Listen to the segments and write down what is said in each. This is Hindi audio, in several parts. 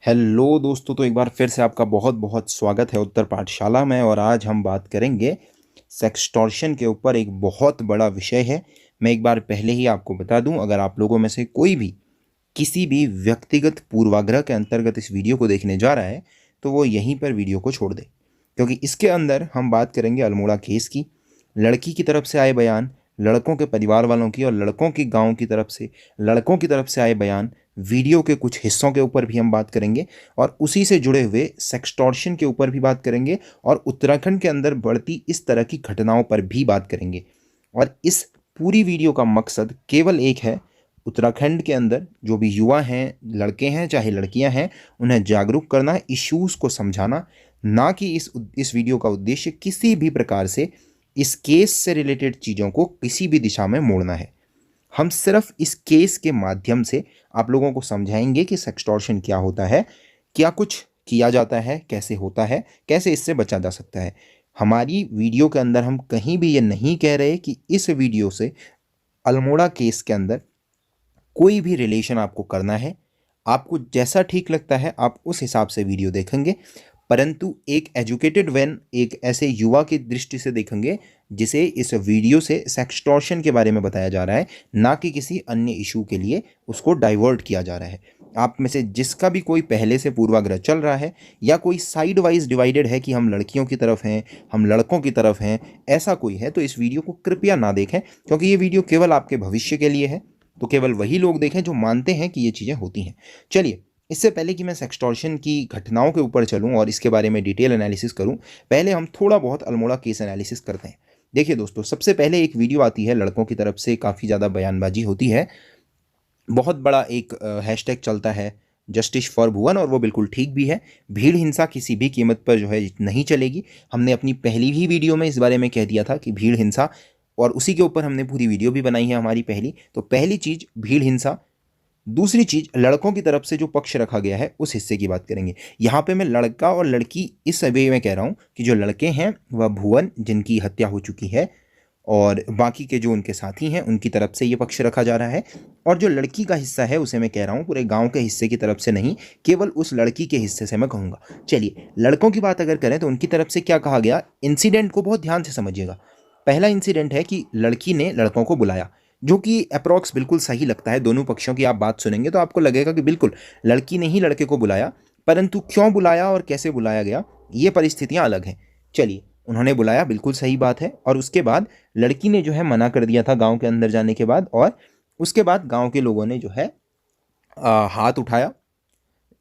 हेलो दोस्तों, तो एक बार फिर से आपका बहुत बहुत स्वागत है उत्तर पाठशाला में। और आज हम बात करेंगे सेक्सटॉर्शन के ऊपर। एक बहुत बड़ा विषय है। मैं एक बार पहले ही आपको बता दूं, अगर आप लोगों में से कोई भी किसी भी व्यक्तिगत पूर्वाग्रह के अंतर्गत इस वीडियो को देखने जा रहा है तो वो यहीं पर वीडियो को छोड़ दे, क्योंकि इसके अंदर हम बात करेंगे अल्मोड़ा केस की, लड़की की तरफ से आए बयान, लड़कों के परिवार वालों की और लड़कों की गांव की तरफ से, लड़कों की तरफ से आए बयान, वीडियो के कुछ हिस्सों के ऊपर भी हम बात करेंगे और उसी से जुड़े हुए सेक्सटॉर्शन के ऊपर भी बात करेंगे और उत्तराखंड के अंदर बढ़ती इस तरह की घटनाओं पर भी बात करेंगे। और इस पूरी वीडियो का मकसद केवल एक है, उत्तराखंड के अंदर जो भी युवा हैं, लड़के हैं चाहे लड़कियां हैं, उन्हें जागरूक करना, इश्यूज़ को समझाना। ना कि इस वीडियो का उद्देश्य किसी भी प्रकार से इस केस से रिलेटेड चीज़ों को किसी भी दिशा में मोड़ना है। हम सिर्फ इस केस के माध्यम से आप लोगों को समझाएंगे कि सेक्सटॉर्शन क्या होता है, क्या कुछ किया जाता है, कैसे होता है, कैसे इससे बचा जा सकता है। हमारी वीडियो के अंदर हम कहीं भी ये नहीं कह रहे कि इस वीडियो से अल्मोड़ा केस के अंदर कोई भी रिलेशन आपको करना है। आपको जैसा ठीक लगता है आप उस हिसाब से वीडियो देखेंगे, परंतु एक एजुकेटेड वैन, एक ऐसे युवा की दृष्टि से देखेंगे जिसे इस वीडियो से सेक्सटॉर्शन के बारे में बताया जा रहा है, ना कि किसी अन्य इशू के लिए उसको डाइवर्ट किया जा रहा है। आप में से जिसका भी कोई पहले से पूर्वाग्रह चल रहा है या कोई साइड वाइज डिवाइडेड है कि हम लड़कियों की तरफ हैं, हम लड़कों की तरफ हैं, ऐसा कोई है तो इस वीडियो को कृपया ना देखें, क्योंकि ये वीडियो केवल आपके भविष्य के लिए है। तो केवल वही लोग देखें जो मानते हैं कि ये चीज़ें होती हैं। चलिए, इससे पहले कि मैं सेक्सटॉर्शन की घटनाओं के ऊपर चलूं और इसके बारे में डिटेल एनालिसिस करूं, पहले हम थोड़ा बहुत अल्मोड़ा केस एनालिसिस करते हैं। देखिए दोस्तों, सबसे पहले एक वीडियो आती है, लड़कों की तरफ से काफ़ी ज़्यादा बयानबाजी होती है, बहुत बड़ा एक हैशटैग चलता है जस्टिस फॉर भुवन, और वो बिल्कुल ठीक भी है। भीड़ हिंसा किसी भी कीमत पर जो है नहीं चलेगी। हमने अपनी पहली ही वीडियो में इस बारे में कह दिया था कि भीड़ हिंसा, और उसी के ऊपर हमने पूरी वीडियो भी बनाई है हमारी पहली। तो पहली चीज़ भीड़ हिंसा, दूसरी चीज़ लड़कों की तरफ से जो पक्ष रखा गया है उस हिस्से की बात करेंगे। यहाँ पे मैं लड़का और लड़की इस वे में कह रहा हूँ कि जो लड़के हैं वह भुवन, जिनकी हत्या हो चुकी है, और बाकी के जो उनके साथी हैं उनकी तरफ से ये पक्ष रखा जा रहा है। और जो लड़की का हिस्सा है उसे मैं कह रहा हूँ पूरे गांव के हिस्से की तरफ से नहीं, केवल उस लड़की के हिस्से से मैं कहूँगा। चलिए, लड़कों की बात अगर करें तो उनकी तरफ से क्या कहा गया, इंसिडेंट को बहुत ध्यान से समझिएगा। पहला इंसिडेंट है कि लड़की ने लड़कों को बुलाया, जो कि अप्रॉक्स बिल्कुल सही लगता है। दोनों पक्षों की आप बात सुनेंगे तो आपको लगेगा कि बिल्कुल लड़की ने ही लड़के को बुलाया, परंतु क्यों बुलाया और कैसे बुलाया गया ये परिस्थितियां अलग हैं। चलिए, उन्होंने बुलाया, बिल्कुल सही बात है। और उसके बाद लड़की ने जो है मना कर दिया था गांव के अंदर जाने के बाद, और उसके बाद गांव के लोगों ने जो है हाथ उठाया।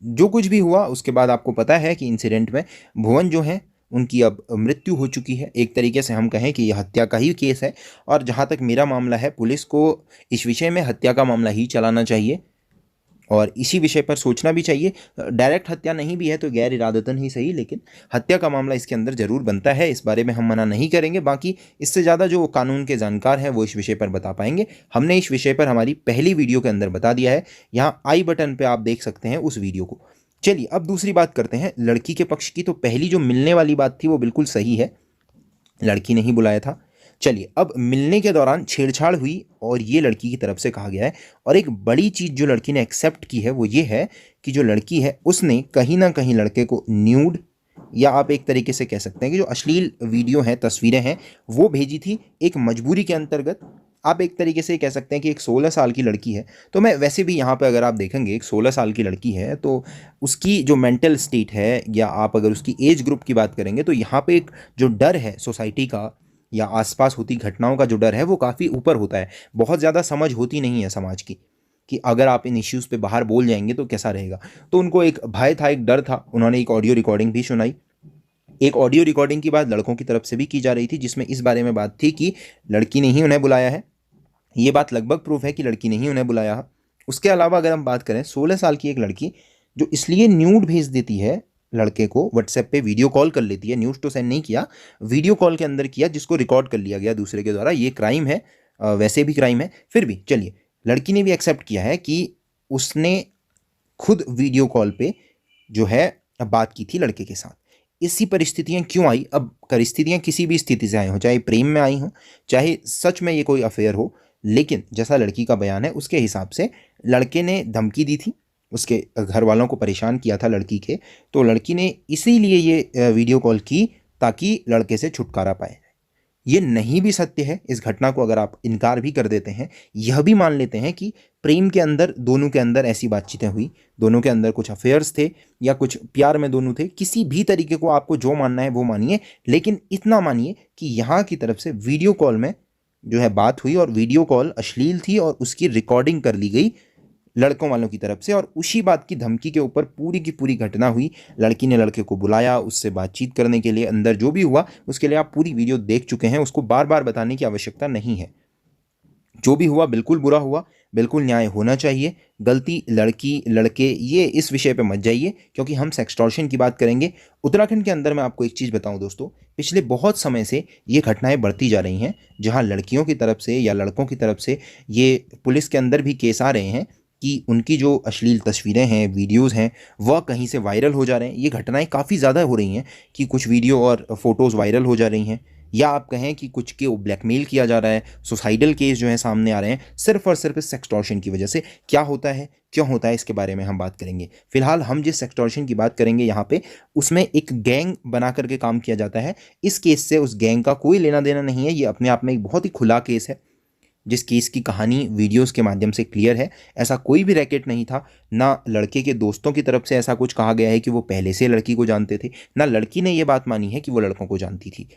जो कुछ भी हुआ उसके बाद आपको पता है कि इंसिडेंट में भुवन जो है उनकी अब मृत्यु हो चुकी है। एक तरीके से हम कहें कि यह हत्या का ही केस है। और जहाँ तक मेरा मामला है, पुलिस को इस विषय में हत्या का मामला ही चलाना चाहिए और इसी विषय पर सोचना भी चाहिए। डायरेक्ट हत्या नहीं भी है तो गैर इरादतन ही सही, लेकिन हत्या का मामला इसके अंदर जरूर बनता है। इस बारे में हम मना नहीं करेंगे। बाकी इससे ज़्यादा जो कानून के जानकार हैं वो इस विषय पर बता पाएंगे। हमने इस विषय पर हमारी पहली वीडियो के अंदर बता दिया है, यहाँ आई बटन पर आप देख सकते हैं उस वीडियो को। चलिए, अब दूसरी बात करते हैं लड़की के पक्ष की। तो पहली जो मिलने वाली बात थी वो बिल्कुल सही है, लड़की ने ही बुलाया था। चलिए, अब मिलने के दौरान छेड़छाड़ हुई और ये लड़की की तरफ से कहा गया है। और एक बड़ी चीज़ जो लड़की ने एक्सेप्ट की है वो ये है कि जो लड़की है उसने कहीं ना कहीं लड़के को न्यूड, या आप एक तरीके से कह सकते हैं कि जो अश्लील वीडियो हैं, तस्वीरें हैं, वो भेजी थी एक मजबूरी के अंतर्गत। आप एक तरीके से कह सकते हैं कि एक 16 साल की लड़की है। तो मैं वैसे भी यहाँ पे अगर आप देखेंगे, एक 16 साल की लड़की है तो उसकी जो मेंटल स्टेट है, या आप अगर उसकी एज ग्रुप की बात करेंगे, तो यहाँ पे एक जो डर है सोसाइटी का या आसपास होती घटनाओं का जो डर है वो काफ़ी ऊपर होता है। बहुत ज़्यादा समझ होती नहीं है समाज की कि अगर आप इन इश्यूज़ पे बाहर बोल जाएंगे तो कैसा रहेगा। तो उनको एक भय था, एक डर था। उन्होंने एक ऑडियो रिकॉर्डिंग भी सुनाई। एक ऑडियो रिकॉर्डिंग की बात लड़कों की तरफ से भी की जा रही थी, जिसमें इस बारे में बात थी कि लड़की ने ही उन्हें बुलाया है। ये बात लगभग प्रूफ है कि लड़की ने ही उन्हें बुलाया है। उसके अलावा अगर हम बात करें, 16 साल की एक लड़की जो इसलिए न्यूड भेज देती है लड़के को, व्हाट्सएप पे वीडियो कॉल कर लेती है, न्यूज़ तो सेंड नहीं किया, वीडियो कॉल के अंदर किया, जिसको रिकॉर्ड कर लिया गया दूसरे के द्वारा। ये क्राइम है, वैसे भी क्राइम है। फिर भी चलिए, लड़की ने भी एक्सेप्ट किया है कि उसने खुद वीडियो कॉल पे जो है बात की थी लड़के के साथ। इसी परिस्थितियां क्यों आई? अब परिस्थितियां किसी भी स्थिति से आई हो, चाहे प्रेम में आई हो, चाहे सच में ये कोई अफेयर हो, लेकिन जैसा लड़की का बयान है उसके हिसाब से लड़के ने धमकी दी थी उसके घर वालों को परेशान किया था लड़की के, तो लड़की ने इसीलिए ये वीडियो कॉल की ताकि लड़के से छुटकारा पाए। ये नहीं भी सत्य है, इस घटना को अगर आप इनकार भी कर देते हैं, यह भी मान लेते हैं कि प्रेम के अंदर दोनों के अंदर ऐसी बातचीतें हुई, दोनों के अंदर कुछ अफेयर्स थे या कुछ प्यार में दोनों थे, किसी भी तरीके को आपको जो मानना है वो मानिए, लेकिन इतना मानिए कि यहाँ की तरफ से वीडियो कॉल में जो है बात हुई और वीडियो कॉल अश्लील थी और उसकी रिकॉर्डिंग कर ली गई लड़कों वालों की तरफ से, और उसी बात की धमकी के ऊपर पूरी की पूरी घटना हुई। लड़की ने लड़के को बुलाया उससे बातचीत करने के लिए, अंदर जो भी हुआ उसके लिए आप पूरी वीडियो देख चुके हैं, उसको बार बार बताने की आवश्यकता नहीं है। जो भी हुआ बिल्कुल बुरा हुआ, बिल्कुल न्याय होना चाहिए। गलती लड़की लड़के ये इस विषय पे मत जाइए, क्योंकि हम सेक्सटॉर्शन की बात करेंगे। उत्तराखंड के अंदर मैं आपको एक चीज़ बताऊं दोस्तों, पिछले बहुत समय से ये घटनाएं बढ़ती जा रही हैं, जहां लड़कियों की तरफ से या लड़कों की तरफ से ये पुलिस के अंदर भी केस आ रहे हैं कि उनकी जो अश्लील तस्वीरें हैं, वीडियोज़ हैं, वह कहीं से वायरल हो जा रहे हैं। ये घटनाएं काफ़ी ज़्यादा हो रही हैं कि कुछ वीडियो और फोटोज़ वायरल हो जा रही हैं, या आप कहें कि कुछ के ब्लैकमेल किया जा रहा है, सुसाइडल केस जो है सामने आ रहे हैं सिर्फ और सिर्फ इस सेक्सटॉर्शन की वजह से। क्या होता है, क्यों होता है, इसके बारे में हम बात करेंगे। फिलहाल हम जिस सेक्सटॉर्शन की बात करेंगे यहाँ पे, उसमें एक गैंग बना करके काम किया जाता है। इस केस से उस गैंग का कोई लेना देना नहीं है, ये अपने आप में एक बहुत ही खुला केस है, जिस केस की कहानी वीडियोस के माध्यम से क्लियर है। ऐसा कोई भी रैकेट नहीं था, ना लड़के के दोस्तों की तरफ से ऐसा कुछ कहा गया है कि वो पहले से लड़की को जानते थे, ना लड़की ने ये बात मानी है कि वो लड़कों को जानती थी।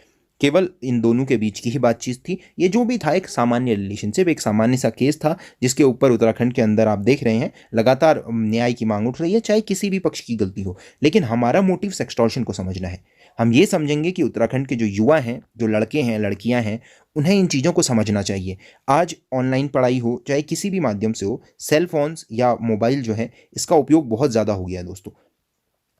केवल इन दोनों के बीच की ही बातचीत थी। ये जो भी था एक सामान्य रिलेशनशिप, एक सामान्य सा केस था, जिसके ऊपर उत्तराखंड के अंदर आप देख रहे हैं लगातार न्याय की मांग उठ रही है, चाहे किसी भी पक्ष की गलती हो। लेकिन हमारा मोटिव सेक्सटॉर्शन को समझना है। हम ये समझेंगे कि उत्तराखंड के जो युवा हैं, जो लड़के हैं, लड़कियां हैं, उन्हें इन चीज़ों को समझना चाहिए। आज ऑनलाइन पढ़ाई हो, चाहे किसी भी माध्यम से हो, सेल फोन्स या मोबाइल जो है, इसका उपयोग बहुत ज़्यादा हो गया है दोस्तों।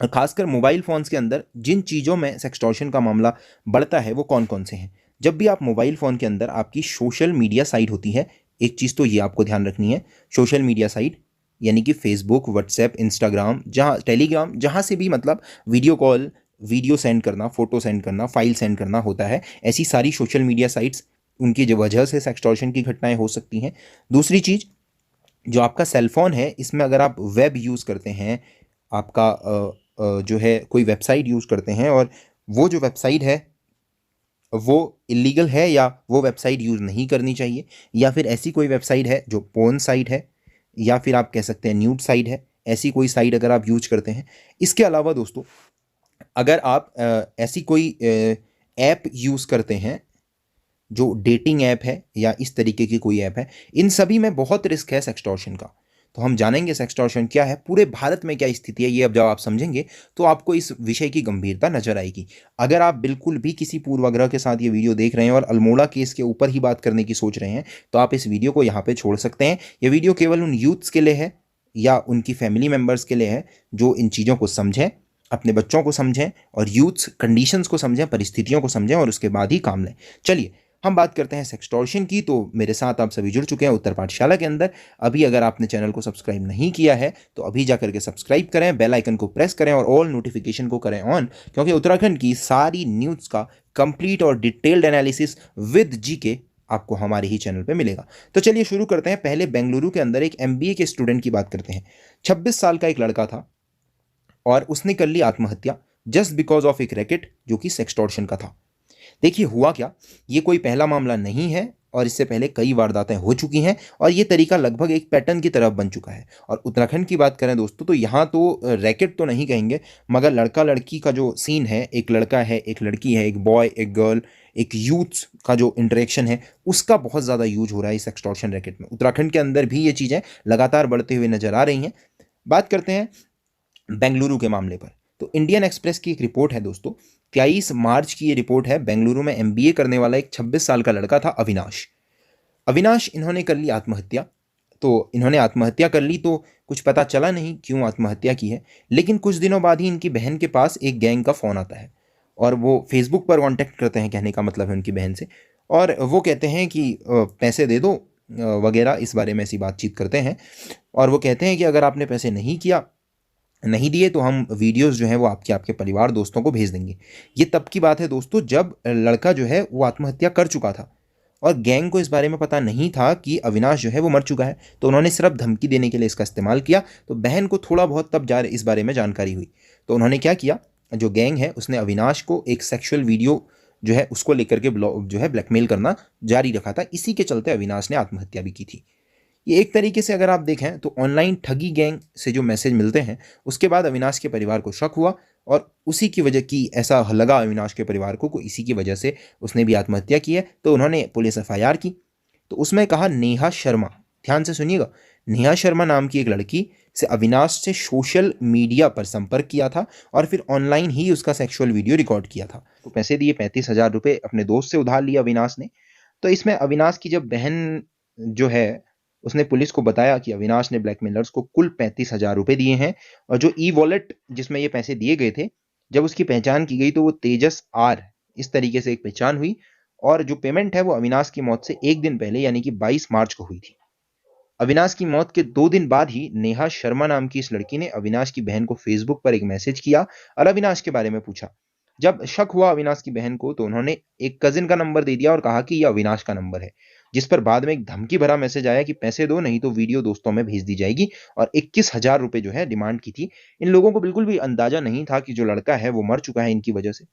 और खासकर मोबाइल फ़ोन्स के अंदर जिन चीज़ों में सेक्सटॉर्शन का मामला बढ़ता है वो कौन कौन से हैं। जब भी आप मोबाइल फ़ोन के अंदर आपकी सोशल मीडिया साइट होती है, एक चीज़ तो ये आपको ध्यान रखनी है, सोशल मीडिया साइट यानी कि फेसबुक, व्हाट्सएप, इंस्टाग्राम, जहाँ टेलीग्राम, जहाँ से भी मतलब वीडियो कॉल, वीडियो सेंड करना, फोटो सेंड करना, फाइल सेंड करना होता है, ऐसी सारी सोशल मीडिया साइट्स, उनकी जो वजह से सेक्सटॉर्शन की घटनाएं हो सकती हैं। दूसरी चीज़, जो आपका सेलफोन है, इसमें अगर आप वेब यूज़ करते हैं, आपका जो है कोई वेबसाइट यूज़ करते हैं, और वो जो वेबसाइट है वो इलीगल है या वो वेबसाइट यूज़ नहीं करनी चाहिए, या फिर ऐसी कोई वेबसाइट है जो पोर्न साइट है, या फिर आप कह सकते हैं न्यूड साइट है, ऐसी कोई साइट अगर आप यूज करते हैं। इसके अलावा दोस्तों, अगर आप ऐसी कोई ऐप यूज़ करते हैं जो डेटिंग ऐप है या इस तरीके की कोई ऐप है, इन सभी में बहुत रिस्क है सेक्सटॉर्शन का। तो हम जानेंगे सेक्सटॉर्शन क्या है, पूरे भारत में क्या स्थिति है, ये अब जब आप समझेंगे तो आपको इस विषय की गंभीरता नजर आएगी। अगर आप बिल्कुल भी किसी पूर्वाग्रह के साथ ये वीडियो देख रहे हैं और अल्मोड़ा केस के ऊपर ही बात करने की सोच रहे हैं, तो आप इस वीडियो को यहाँ पे छोड़ सकते हैं। ये वीडियो केवल उन यूथ्स के लिए है या उनकी फैमिली मेम्बर्स के लिए है जो इन चीज़ों को समझें, अपने बच्चों को समझें और यूथ्स कंडीशंस को समझें, परिस्थितियों को समझें और उसके बाद ही काम लें। चलिए हम बात करते हैं सेक्सटॉर्शन की। तो मेरे साथ आप सभी जुड़ चुके हैं उत्तर पाठशाला के अंदर। अभी अगर आपने चैनल को सब्सक्राइब नहीं किया है तो अभी जा करके सब्सक्राइब करें, बेल आइकन को प्रेस करें और ऑल नोटिफिकेशन को करें ऑन, क्योंकि उत्तराखंड की सारी न्यूज़ का कंप्लीट और डिटेल्ड एनालिसिस विद जीके आपको हमारे ही चैनल पे मिलेगा। तो चलिए शुरू करते हैं। पहले बेंगलुरु के अंदर एक एमबीए के स्टूडेंट की बात करते हैं। 26 साल का एक लड़का था और उसने कर ली आत्महत्या जस्ट बिकॉज ऑफ एक रैकेट जो कि सेक्सटॉर्शन का था। देखिए हुआ क्या, ये कोई पहला मामला नहीं है और इससे पहले कई वारदातें हो चुकी हैं और ये तरीका लगभग एक पैटर्न की तरफ बन चुका है। और उत्तराखंड की बात करें दोस्तों तो यहाँ तो रैकेट तो नहीं कहेंगे, मगर लड़का लड़की का जो सीन है, एक लड़का है, एक लड़की है, एक बॉय, एक गर्ल, एक यूथ का जो इंटरेक्शन है, उसका बहुत ज़्यादा यूज हो रहा है इस एक्सटॉर्शन रैकेट में। उत्तराखंड के अंदर भी ये चीज़ें लगातार बढ़ते हुए नजर आ रही हैं। बात करते हैं बेंगलुरु के मामले पर। तो इंडियन एक्सप्रेस की एक रिपोर्ट है दोस्तों, 23 मार्च की ये रिपोर्ट है। बेंगलुरु में एमबीए करने वाला एक 26 साल का लड़का था अविनाश। इन्होंने कर ली आत्महत्या। तो इन्होंने आत्महत्या कर ली तो कुछ पता चला नहीं क्यों आत्महत्या की है, लेकिन कुछ दिनों बाद ही इनकी बहन के पास एक गैंग का फ़ोन आता है और वो फेसबुक पर कांटेक्ट करते हैं, कहने का मतलब है उनकी बहन से, और वो कहते हैं कि पैसे दे दो वगैरह, इस बारे में ऐसी बातचीत करते हैं। और वो कहते हैं कि अगर आपने पैसे नहीं दिए तो हम वीडियोस जो हैं वो आपके परिवार दोस्तों को भेज देंगे। ये तब की बात है दोस्तों जब लड़का जो है वो आत्महत्या कर चुका था और गैंग को इस बारे में पता नहीं था कि अविनाश जो है वो मर चुका है, तो उन्होंने सिर्फ धमकी देने के लिए इसका इस्तेमाल किया। तो बहन को थोड़ा बहुत तब इस बारे में जानकारी हुई, तो उन्होंने क्या किया, जो गैंग है उसने अविनाश को एक सेक्सुअल वीडियो जो है उसको लेकर के जो है ब्लैकमेल करना जारी रखा था। इसी के चलते अविनाश ने आत्महत्या भी की थी। ये एक तरीके से अगर आप देखें तो ऑनलाइन ठगी गैंग से जो मैसेज मिलते हैं, उसके बाद अविनाश के परिवार को शक हुआ और उसी की वजह की ऐसा लगा अविनाश के परिवार को इसी की वजह से उसने भी आत्महत्या की है। तो उन्होंने पुलिस एफआईआर की। तो उसमें कहा नेहा शर्मा, ध्यान से सुनिएगा, नेहा शर्मा नाम की एक लड़की से अविनाश से सोशल मीडिया पर संपर्क किया था और फिर ऑनलाइन ही उसका सेक्सुअल वीडियो रिकॉर्ड किया था। तो पैसे दिए, 35,000 रुपये अपने दोस्त से उधार लिया अविनाश ने। तो इसमें अविनाश की जब बहन जो है उसने पुलिस को बताया कि अविनाश ने ब्लैकमेलर्स को कुल 35,000 रुपये दिए हैं, और जो ई वॉलेट जिसमें ये पैसे दिए गए थे, जब उसकी पहचान की गई तो वो तेजस आर इस तरीके से एक पहचान हुई, और जो पेमेंट है वो अविनाश की मौत से एक दिन पहले यानी कि 22 मार्च को हुई थी। अविनाश की मौत के 2 दिन बाद ही नेहा शर्मा नाम की इस लड़की ने अविनाश की बहन को फेसबुक पर एक मैसेज किया और अविनाश के बारे में पूछा। जब शक हुआ अविनाश की बहन को, तो उन्होंने एक कजिन का नंबर दे दिया और कहा कि यह अविनाश का नंबर है, जिस पर बाद में एक धमकी भरा मैसेज आया कि पैसे दो नहीं तो वीडियो दोस्तों में भेज दी जाएगी, और 21,000 रुपए जो है डिमांड की थी। इन लोगों को बिल्कुल भी अंदाजा नहीं था कि जो लड़का है वो मर चुका है इनकी वजह से।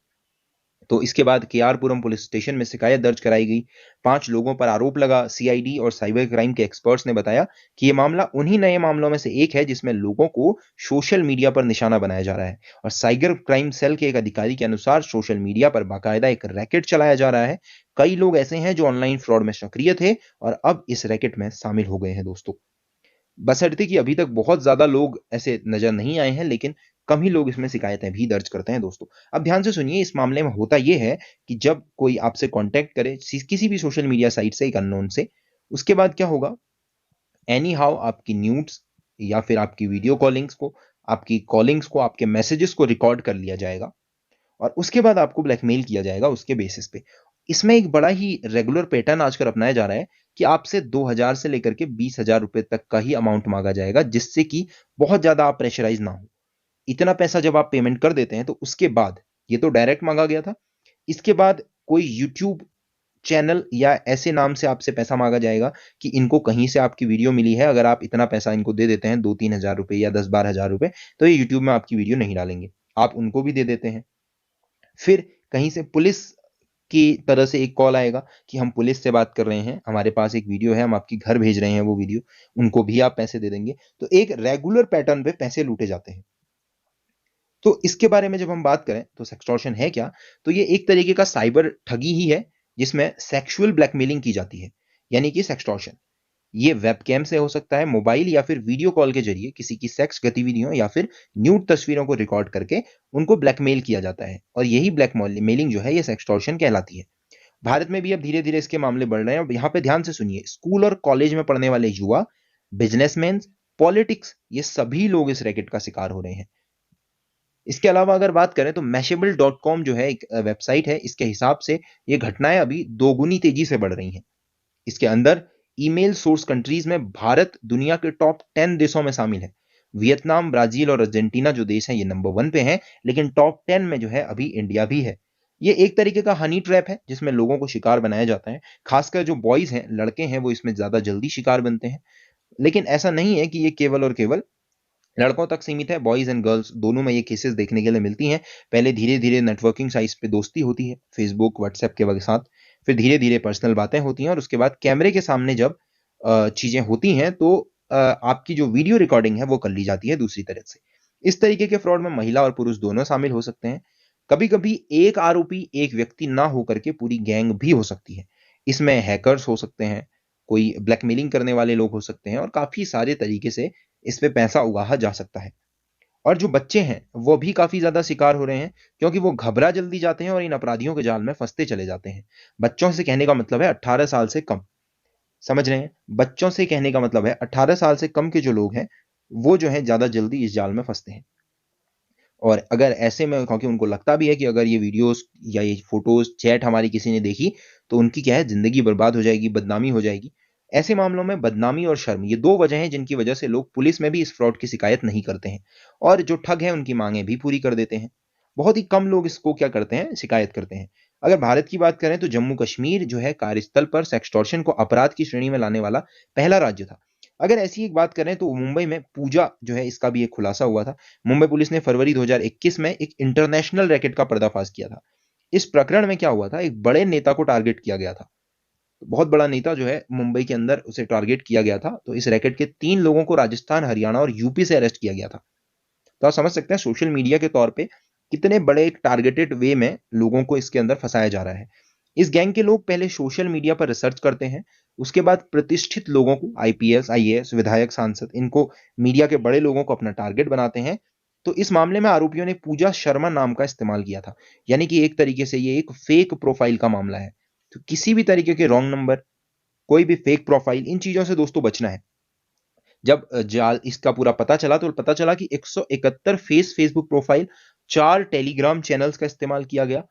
तो इसके बाद केआरपुरम पुलिस स्टेशन में शिकायत दर्ज कराई गई। 5 लोगों पर आरोप लगा। सीआईडी और साइबर क्राइम के एक्सपर्ट्स ने बताया कि यह मामला उन्हीं नए मामलों में से एक है जिसमें लोगों को सोशल मीडिया पर निशाना बनाया जा रहा है। और साइबर क्राइम सेल के एक अधिकारी के अनुसार सोशल मीडिया पर बाकायदा एक रैकेट चलाया जा रहा है। कई लोग ऐसे हैं जो ऑनलाइन फ्रॉड में सक्रिय थे और अब इस रैकेट में शामिल हो गए हैं दोस्तों। बशर्ते कि अभी तक बहुत ज्यादा लोग ऐसे नजर नहीं आए हैं, लेकिन कम ही लोग इसमें शिकायतें भी दर्ज करते हैं दोस्तों। अब ध्यान से सुनिए, इस मामले में होता यह है कि जब कोई आपसे कांटेक्ट करे किसी भी सोशल मीडिया साइट से, एक अननोन से, उसके बाद क्या होगा, एनी हाउ आपकी न्यूड्स या फिर आपकी वीडियो कॉलिंग्स को, आपकी कॉलिंग्स को, आपके मैसेजेस को रिकॉर्ड कर लिया जाएगा और उसके बाद आपको ब्लैकमेल किया जाएगा उसके बेसिस पे। इसमें एक बड़ा ही रेगुलर पैटर्न आजकल अपनाया जा रहा है कि आपसे 2,000 से लेकर के 20,000 रुपए तक का ही अमाउंट मांगा जाएगा, जिससे कि बहुत ज्यादा आप प्रेशराइज ना हो। इतना पैसा जब आप पेमेंट कर देते हैं तो उसके बाद, ये तो डायरेक्ट मांगा गया था, इसके बाद कोई यूट्यूब चैनल या ऐसे नाम से आपसे पैसा मांगा जाएगा कि इनको कहीं से आपकी वीडियो मिली है, अगर आप इतना पैसा इनको दे देते हैं, 2-3 हजार रुपए या 10-12 हजार रुपए, तो ये यूट्यूब में आपकी वीडियो नहीं डालेंगे। आप उनको भी दे देते हैं। फिर कहीं से पुलिस की तरह से एक कॉल आएगा कि हम पुलिस से बात कर रहे हैं, हमारे पास एक वीडियो है, हम आपके घर भेज रहे हैं वो वीडियो, उनको भी आप पैसे दे देंगे। तो एक रेगुलर पैटर्न पे पैसे लूटे जाते हैं। तो इसके बारे में जब हम बात करें तो सेक्सटॉर्शन है क्या, तो ये एक तरीके का साइबर ठगी ही है जिसमें सेक्सुअल ब्लैकमेलिंग की जाती है, यानी कि सेक्सटॉर्शन। ये वेबकैम से हो सकता है, मोबाइल या फिर वीडियो कॉल के जरिए किसी की सेक्स गतिविधियों या फिर न्यूड तस्वीरों को रिकॉर्ड करके उनको ब्लैकमेल किया जाता है, और यही ब्लैकमेलिंग जो है ये सेक्सटॉर्शन कहलाती है। भारत में भी अब धीरे धीरे इसके मामले बढ़ रहे हैं। अब यहाँ पे ध्यान से सुनिए, स्कूल और कॉलेज में पढ़ने वाले युवा, बिजनेसमैन, पॉलिटिक्स, ये सभी लोग इस रैकेट का शिकार हो रहे हैं। इसके अलावा अगर बात करें तो mashable.com जो है एक वेबसाइट है, इसके हिसाब से ये घटनाएं अभी दोगुनी तेजी से बढ़ रही हैं। इसके अंदर ईमेल सोर्स कंट्रीज में भारत दुनिया के टॉप 10 देशों में शामिल है। वियतनाम, ब्राजील और अर्जेंटीना जो देश हैं ये नंबर 1 पे हैं, लेकिन टॉप 10 में जो है अभी इंडिया भी है। ये एक तरीके का हनी ट्रैप है जिसमें लोगों को शिकार बनाया जाता है। खासकर जो बॉयज हैं, लड़के हैं, वो इसमें ज्यादा जल्दी शिकार बनते हैं। लेकिन ऐसा नहीं है कि ये केवल और केवल लड़कों तक सीमित है, बॉयज एंड गर्ल्स दोनों में ये केसेस देखने के लिए मिलती हैं। पहले धीरे धीरे नेटवर्किंग साइट्स पे दोस्ती होती है, फेसबुक, व्हाट्सएप के साथ, फिर धीरे धीरे पर्सनल बातें होती हैं, और उसके बाद कैमरे के सामने जब चीजें होती हैं तो आपकी जो वीडियो रिकॉर्डिंग है वो कर ली जाती है दूसरी तरह से। इस तरीके के फ्रॉड में महिला और पुरुष दोनों शामिल हो सकते हैं। कभी कभी एक आरोपी एक व्यक्ति ना होकर के पूरी गैंग भी हो सकती है। इसमें हैकर्स हो सकते हैं, कोई ब्लैकमेलिंग करने वाले लोग हो सकते हैं, और काफी सारे तरीके से इस पे पैसा उगाहा जा सकता है। और जो बच्चे हैं वो भी काफी ज्यादा शिकार हो रहे हैं, क्योंकि वो घबरा जल्दी जाते हैं और इन अपराधियों के जाल में फंसते चले जाते हैं। बच्चों से कहने का मतलब है 18 साल से कम, समझ रहे हैं, बच्चों से कहने का मतलब है 18 साल से कम के जो लोग हैं वो जो है ज्यादा जल्दी इस जाल में फंसते हैं। और अगर ऐसे में, क्योंकि उनको लगता भी है कि अगर ये वीडियोस या ये फोटोज, चैट हमारी किसी ने देखी तो उनकी क्या है, जिंदगी बर्बाद हो जाएगी, बदनामी हो जाएगी। ऐसे मामलों में बदनामी और शर्म, ये 2 वजह हैं जिनकी वजह से लोग पुलिस में भी इस फ्रॉड की शिकायत नहीं करते हैं, और जो ठग है उनकी मांगें भी पूरी कर देते हैं। बहुत ही कम लोग इसको क्या करते हैं, शिकायत करते हैं। अगर भारत की बात करें तो जम्मू कश्मीर जो है कार्यस्थल पर सेक्सटॉर्शन को अपराध की श्रेणी में लाने वाला पहला राज्य था। अगर ऐसी एक बात करें तो मुंबई में पूजा जो है इसका भी एक खुलासा हुआ था। मुंबई पुलिस ने फरवरी 2021 में एक इंटरनेशनल रैकेट का पर्दाफाश किया था। इस प्रकरण में क्या हुआ था, एक बड़े नेता को टारगेट किया गया था। बहुत बड़ा नेता जो है मुंबई के अंदर उसे टारगेट किया गया था। तो इस रैकेट के 3 लोगों को राजस्थान, हरियाणा और यूपी से अरेस्ट किया गया था। तो आप समझ सकते हैं सोशल मीडिया के तौर पे कितने बड़े एक टारगेटेड वे में लोगों को इसके अंदर फंसाया जा रहा है। इस गैंग के लोग पहले सोशल मीडिया पर रिसर्च करते हैं, उसके बाद प्रतिष्ठित लोगों को, आईपीएस, आईएएस, विधायक, सांसद, इनको मीडिया के बड़े लोगों को अपना टारगेट बनाते हैं। तो इस मामले में आरोपियों ने पूजा शर्मा नाम का इस्तेमाल किया था। यानी कि एक तरीके से ये एक फेक प्रोफाइल का मामला है। तो किसी भी तरीके के रॉन्ग नंबर, कोई भी फेक प्रोफाइल, इन चीजों से दोस्तों बचना है। जब जाल इसका पूरा पता चला तो पता चला कि 171 फेसबुक प्रोफाइल, 4 टेलीग्राम चैनल्स का इस्तेमाल किया गया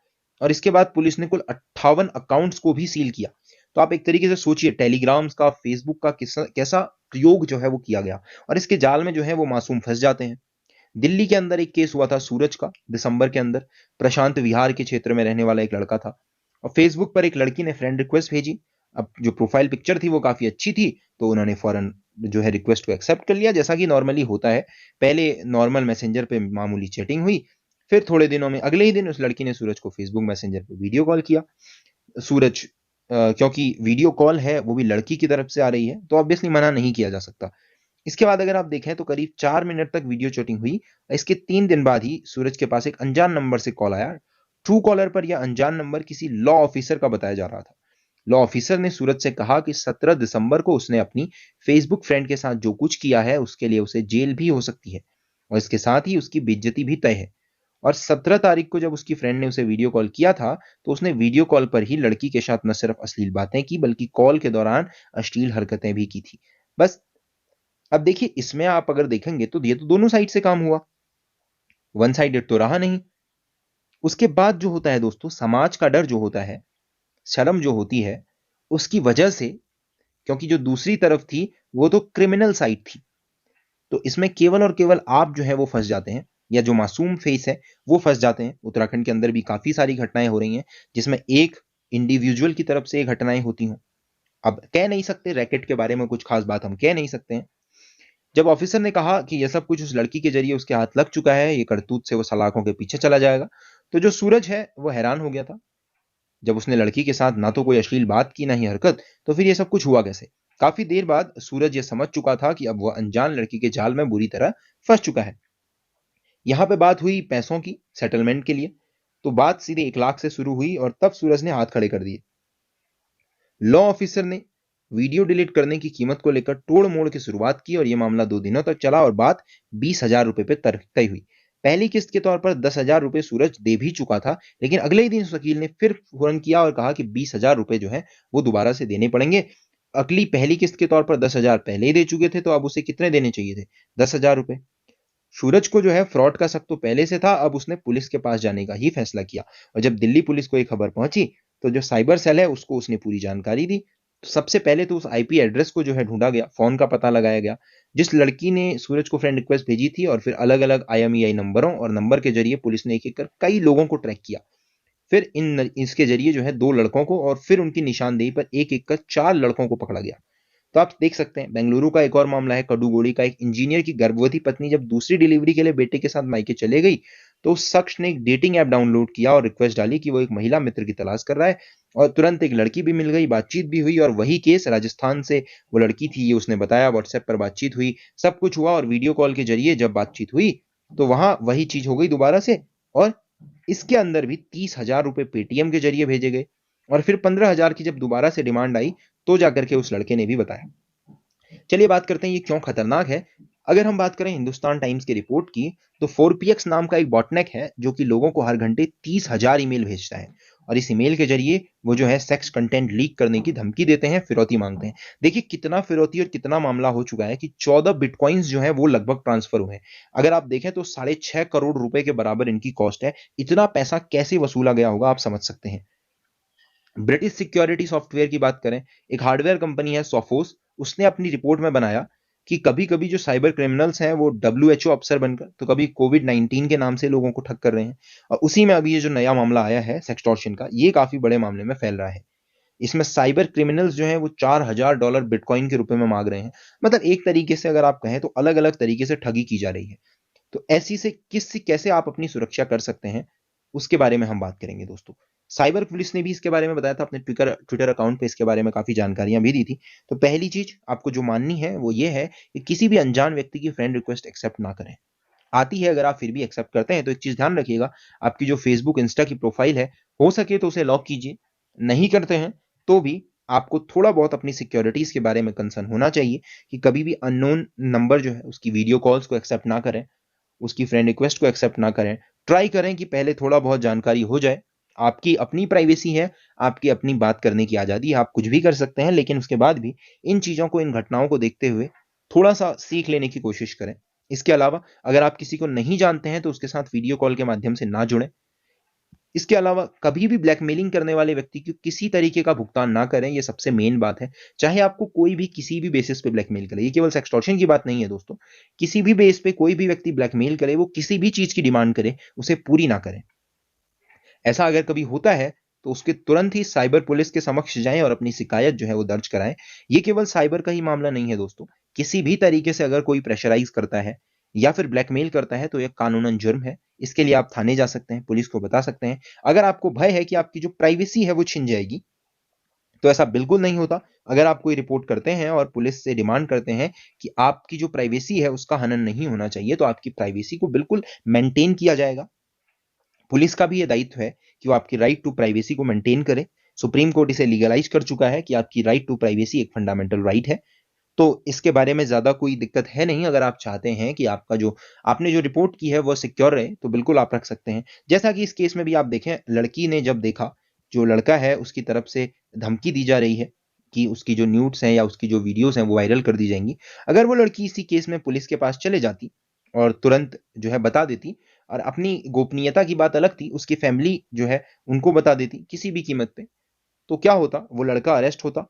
और इसके बाद पुलिस ने कुल 58 अकाउंट्स को भी सील किया। तो आप एक तरीके से सोचिए टेलीग्राम्स का, फेसबुक का कैसा प्रयोग जो है वो किया गया और इसके जाल में जो है वो मासूम फंस जाते हैं। दिल्ली के अंदर एक केस हुआ था सूरज का, दिसंबर के अंदर। प्रशांत विहार के क्षेत्र में रहने वाला एक लड़का था और फेसबुक पर एक लड़की ने फ्रेंड रिक्वेस्ट भेजी। अब जो प्रोफाइल पिक्चर थी वो काफी अच्छी थी, तो उन्होंने फौरन जो है रिक्वेस्ट को एक्सेप्ट कर लिया, जैसा कि नॉर्मली होता है। पहले नॉर्मल मैसेंजर पे मामूली चैटिंग हुई, फिर थोड़े दिनों में अगले ही दिन उस लड़की ने सूरज को फेसबुक मैसेंजर पे वीडियो कॉल किया। सूरज क्योंकि वीडियो कॉल है वो भी लड़की की तरफ से आ रही है, तो ऑब्वियसली मना नहीं किया जा सकता। इसके बाद अगर आप देखें तो करीब 4 मिनट तक वीडियो चैटिंग हुई। इसके 3 दिन बाद ही सूरज के पास एक अनजान नंबर से कॉल आया। ट्रू कॉलर पर यह अनजान नंबर किसी लॉ ऑफिसर का बताया जा रहा था। लॉ ऑफिसर ने सूरज से कहा कि 17 दिसंबर को उसने अपनी फेसबुक फ्रेंड के साथ जो कुछ किया है उसके लिए उसे जेल भी हो सकती है और इसके साथ ही उसकी बेइज्जती भी तय है। और 17 तारीख को जब उसकी फ्रेंड ने उसे वीडियो कॉल किया था तो उसने वीडियो कॉल पर ही लड़की के साथ न सिर्फ अश्लील बातें की बल्कि कॉल के दौरान अश्लील हरकतें भी की थी। बस अब देखिए इसमें आप अगर देखेंगे तो ये तो दोनों साइड से काम हुआ, वन साइडेड तो रहा नहीं। उसके बाद जो होता है दोस्तों, समाज का डर जो होता है, शर्म जो होती है, उसकी वजह से, क्योंकि जो दूसरी तरफ थी वो तो क्रिमिनल साइड थी, तो इसमें केवल और केवल आप जो है वो फंस जाते हैं या जो मासूम फेस है वो फंस जाते हैं। उत्तराखंड के अंदर भी काफी सारी घटनाएं हो रही हैं जिसमें एक इंडिविजुअल की तरफ से ये घटनाएं होती हों। अब कह नहीं सकते रैकेट के बारे में कुछ खास बात हम कह नहीं सकते हैं। जब ऑफिसर ने कहा कि यह सब कुछ उस लड़की के जरिए उसके हाथ लग चुका है, ये करतूत से वो सलाखों के पीछे चला जाएगा, तो जो सूरज है वो हैरान हो गया था। जब उसने लड़की के साथ ना तो कोई अश्लील बात की ना ही हरकत, तो फिर ये सब कुछ हुआ कैसे? काफी देर बाद सूरज ये समझ चुका था कि अब वह अनजान लड़की के जाल में बुरी तरह फंस चुका है। यहां पे बात हुई पैसों की, सेटलमेंट के लिए। तो बात सीधे 1 लाख से शुरू हुई और तब सूरज ने हाथ खड़े कर दिए। लॉ ऑफिसर ने वीडियो डिलीट करने की कीमत को लेकर तोड़ मोड़ की शुरुआत की और यह मामला 2 दिनों तक चला और बात 20,000 रुपए पे तय हुई। पहली किस्त के तौर पर 10,000 रुपए सूरज दे भी चुका था, लेकिन अगले ही दिन उस वकील ने फिर फोन किया और कहा कि 20,000 रुपए जो है वो दोबारा से देने पड़ेंगे। अगली पहली किस्त के तौर पर 10,000 पहले ही दे चुके थे, तो अब उसे कितने देने चाहिए थे? 10,000 रुपए। सूरज को जो है फ्रॉड का शक तो पहले से था, अब उसने पुलिस के पास जाने का ही फैसला किया और जब दिल्ली पुलिस को एक खबर पहुंची तो जो साइबर सेल है उसको उसने पूरी जानकारी दी। तो सबसे पहले तो उस आईपी एड्रेस को जो है ढूंढा गया, फोन का पता लगाया गया जिस लड़की ने सूरज को फ्रेंड रिक्वेस्ट भेजी थी, और फिर अलग अलग आईएमईआई नंबरों और नंबर के जरिए पुलिस ने एक एक कर कई लोगों को ट्रैक किया। फिर इसके जरिए जो है 2 लड़कों को और फिर उनकी निशानदेही पर एक एक कर 4 लड़कों को पकड़ा गया। तो आप देख सकते हैं बेंगलुरु का एक और मामला है कड्डूगोड़ी का। एक इंजीनियर की गर्भवती पत्नी जब दूसरी डिलीवरी के लिए बेटे के साथ मायके चले गई तो उस शख्स ने एक डेटिंग ऐप डाउनलोड किया और रिक्वेस्ट डाली कि वो एक महिला मित्र की तलाश कर रहा है, और तुरंत एक लड़की भी मिल गई, बातचीत भी हुई और वही केस राजस्थान से वो लड़की थी, ये उसने बताया, व्हाट्सएप पर बातचीत हुई, सब कुछ हुआ और वीडियो कॉल के जरिए जब बातचीत हुई तो वहां वही चीज हो गई दोबारा से। और इसके अंदर भी 30,000 रुपए पेटीएम के जरिए भेजे गए और फिर 15,000 की जब दोबारा से डिमांड आई तो जाकर के उस लड़के ने भी बताया। चलिए बात करते हैं ये क्यों खतरनाक है। अगर हम बात करें हिंदुस्तान टाइम्स की रिपोर्ट की, तो 4px नाम का एक बॉटनेक है जो कि लोगों को हर घंटे 30,000 ईमेल भेजता है और इस ईमेल के जरिए वो जो है सेक्स कंटेंट लीक करने की धमकी देते हैं, फिरौती मांगते हैं। देखिए कितना फिरौती और कितना मामला हो चुका है कि 14 बिटकॉइंस जो है वो लगभग ट्रांसफर हुए हैं। अगर आप देखें तो 6.5 करोड़ रुपए के बराबर इनकी कॉस्ट है। इतना पैसा कैसे वसूला गया होगा आप समझ सकते हैं। ब्रिटिश सिक्योरिटी सॉफ्टवेयर की बात करें, एक हार्डवेयर कंपनी है सोफोस, उसने अपनी रिपोर्ट में बनाया कि कभी कभी जो साइबर क्रिमिनल्स हैं वो WHO अफसर बनकर, तो कभी कोविड-19 के नाम से लोगों को ठग कर रहे हैं। और उसी में अभी ये जो नया मामला आया है सेक्सटॉर्शन का, ये काफी बड़े मामले में फैल रहा है। इसमें साइबर क्रिमिनल्स जो हैं वो $4000 बिटकॉइन के रुपए में मांग रहे हैं। मतलब एक तरीके से अगर आप कहें तो अलग अलग तरीके से ठगी की जा रही है। तो ऐसी से कैसे आप अपनी सुरक्षा कर सकते हैं, उसके बारे में हम बात करेंगे दोस्तों। साइबर पुलिस ने भी इसके बारे में बताया था, अपने ट्विटर ट्विटर अकाउंट पे इसके बारे में काफी जानकारियां भी दी थी। तो पहली चीज आपको जो माननी है वो ये है कि किसी भी अनजान व्यक्ति की फ्रेंड रिक्वेस्ट एक्सेप्ट ना करें। आती है, अगर आप फिर भी एक्सेप्ट करते हैं तो एक चीज ध्यान रखिएगा, आपकी जो फेसबुक इंस्टा की प्रोफाइल है, हो सके तो उसे लॉक कीजिए। नहीं करते हैं तो भी आपको थोड़ा बहुत अपनी सिक्योरिटीज के बारे में कंसर्न होना चाहिए कि कभी भी अननोन नंबर जो है उसकी वीडियो कॉल्स को एक्सेप्ट ना करें, उसकी फ्रेंड रिक्वेस्ट को एक्सेप्ट ना करें। ट्राई करें कि पहले थोड़ा बहुत जानकारी हो जाए। आपकी अपनी प्राइवेसी है, आपकी अपनी बात करने की आज़ादी है, आप कुछ भी कर सकते हैं, लेकिन उसके बाद भी इन चीज़ों को, इन घटनाओं को देखते हुए थोड़ा सा सीख लेने की कोशिश करें। इसके अलावा अगर आप किसी को नहीं जानते हैं तो उसके साथ वीडियो कॉल के माध्यम से ना जुड़ें। इसके अलावा कभी भी ब्लैकमेलिंग करने वाले व्यक्ति को किसी तरीके का भुगतान ना करें, ये सबसे मेन बात है। चाहे आपको कोई भी किसी भी बेसिस पे ब्लैकमेल करे, ये केवल सेक्सटॉर्शन की बात नहीं है दोस्तों। किसी भी बेस पे कोई भी व्यक्ति ब्लैकमेल करे, वो किसी भी चीज की डिमांड करे, उसे पूरी ना करें। ऐसा अगर कभी होता है तो उसके तुरंत ही साइबर पुलिस के समक्ष जाएं और अपनी शिकायत जो है वो दर्ज कराएं। ये केवल साइबर का ही मामला नहीं है दोस्तों, किसी भी तरीके से अगर कोई प्रेशराइज करता है या फिर ब्लैकमेल करता है तो यह कानूनन जुर्म है। इसके लिए आप थाने जा सकते हैं, पुलिस को बता सकते हैं। अगर आपको भय है कि आपकी जो प्राइवेसी है वो छिन जाएगी, तो ऐसा बिल्कुल नहीं होता। अगर आप कोई रिपोर्ट करते हैं और पुलिस से डिमांड करते हैं कि आपकी जो प्राइवेसी है उसका हनन नहीं होना चाहिए, तो आपकी प्राइवेसी को बिल्कुल मेंटेन किया जाएगा। पुलिस का भी ये दायित्व है कि वो आपकी राइट टू प्राइवेसी को मेंटेन करे। सुप्रीम कोर्ट इसे लीगलाइज कर चुका है कि आपकी राइट टू प्राइवेसी एक फंडामेंटल राइट है। तो इसके बारे में ज्यादा कोई दिक्कत है नहीं। अगर आप चाहते हैं कि आपका जो आपने जो रिपोर्ट की है वो सिक्योर रहे, तो बिल्कुल आप रख सकते हैं। जैसा कि इस केस में भी आप देखें, लड़की ने जब देखा, जो लड़का है उसकी तरफ से धमकी दी जा रही है कि उसकी जो न्यूड्स हैं या उसकी जो वीडियोस हैं वो वायरल कर दी जाएंगी। अगर वो लड़की इसी केस में पुलिस के पास चले जाती और तुरंत जो है बता देती, और अपनी गोपनीयता की बात अलग थी, उसकी फैमिली जो है उनको बता देती किसी भी कीमत पे, तो क्या होता, वो लड़का अरेस्ट होता,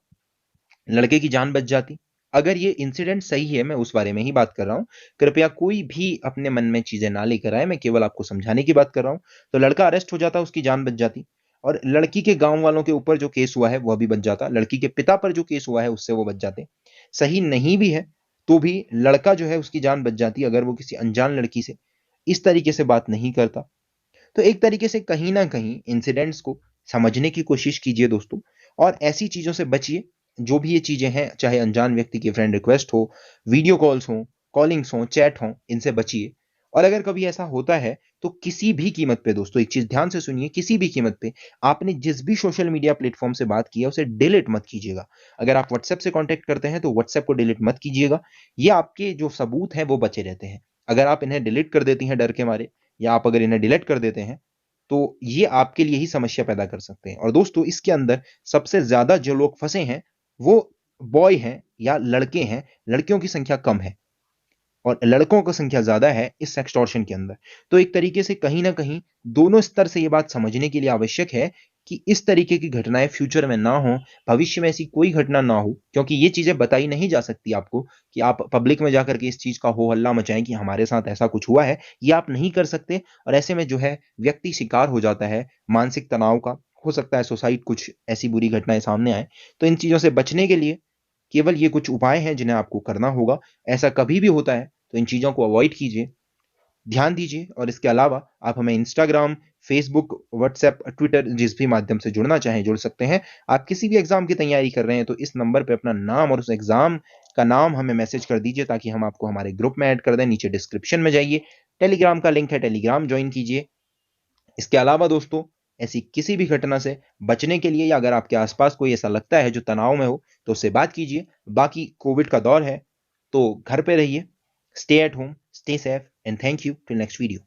लड़के की जान बच जाती। अगर ये इंसिडेंट सही है, मैं उस बारे में ही बात कर रहा हूं। कृपया कोई भी अपने मन में चीजें ना लेकर आए, मैं केवल आपको समझाने की बात कर रहा हूं। तो लड़का अरेस्ट हो जाता, उसकी जान बच जाती, और लड़की के गांव वालों के ऊपर जो केस हुआ है वह भी बच जाता, लड़की के पिता पर जो केस हुआ है उससे वो बच जाते। सही नहीं भी है तो भी लड़का जो है उसकी जान बच जाती अगर वो किसी अनजान लड़की से इस तरीके से बात नहीं करता। तो एक तरीके से कहीं ना कहीं इंसिडेंट्स को समझने की कोशिश कीजिए दोस्तों, और ऐसी चीजों से बचिए। जो भी ये चीजें हैं, चाहे अनजान व्यक्ति की फ्रेंड रिक्वेस्ट हो, वीडियो कॉल्स हो, कॉलिंग्स हो, चैट हो, इनसे बचिए। और अगर कभी ऐसा होता है तो किसी भी कीमत पे दोस्तों, एक चीज ध्यान से सुनिए, किसी भी कीमत पे आपने जिस भी सोशल मीडिया प्लेटफॉर्म से बात की है उसे डिलीट मत कीजिएगा। अगर आप व्हाट्सएप से कांटेक्ट करते हैं तो व्हाट्सएप को डिलीट मत कीजिएगा। ये आपके जो सबूत हैं वो बचे रहते हैं। अगर आप इन्हें डिलीट कर देती हैं डर के मारे, या आप अगर इन्हें डिलीट कर देते हैं, तो ये आपके लिए ही समस्या पैदा कर सकते हैं। और दोस्तों, इसके अंदर सबसे ज्यादा जो लोग फंसे हैं वो बॉय हैं या लड़के हैं। लड़कियों की संख्या कम है और लड़कों की संख्या ज्यादा है इस सेक्सटॉर्शन के अंदर। तो एक तरीके से कहीं ना कहीं दोनों स्तर से ये बात समझने के लिए आवश्यक है कि इस तरीके की घटनाएं फ्यूचर में ना हो, भविष्य में ऐसी कोई घटना ना हो, क्योंकि ये चीजें बताई नहीं जा सकती आपको कि आप पब्लिक में जाकर के इस चीज का हो हल्ला मचाएं कि हमारे साथ ऐसा कुछ हुआ है। ये आप नहीं कर सकते, और ऐसे में जो है व्यक्ति शिकार हो जाता है मानसिक तनाव का, हो सकता है सुसाइड, कुछ ऐसी बुरी घटनाएं सामने आए। तो इन चीजों से बचने के लिए केवल ये कुछ उपाय हैं जिन्हें आपको करना होगा। ऐसा कभी भी होता है तो इन चीजों को अवॉइड कीजिए, ध्यान दीजिए। और इसके अलावा आप हमें इंस्टाग्राम, फेसबुक, व्हाट्सएप, ट्विटर, जिस भी माध्यम से जुड़ना चाहें जुड़ सकते हैं। आप किसी भी एग्जाम की तैयारी कर रहे हैं तो इस नंबर पे अपना नाम और उस एग्जाम का नाम हमें मैसेज कर दीजिए, ताकि हम आपको हमारे ग्रुप में ऐड कर दें। नीचे डिस्क्रिप्शन में जाइए, टेलीग्राम का लिंक है, टेलीग्राम ज्वाइन कीजिए। इसके अलावा दोस्तों, ऐसी किसी भी घटना से बचने के लिए, या अगर आपके आसपास कोई ऐसा लगता है जो तनाव में हो, तो उससे बात कीजिए। बाकी कोविड का दौर है तो घर पे रहिए, stay at home, stay safe, and thank you till next video.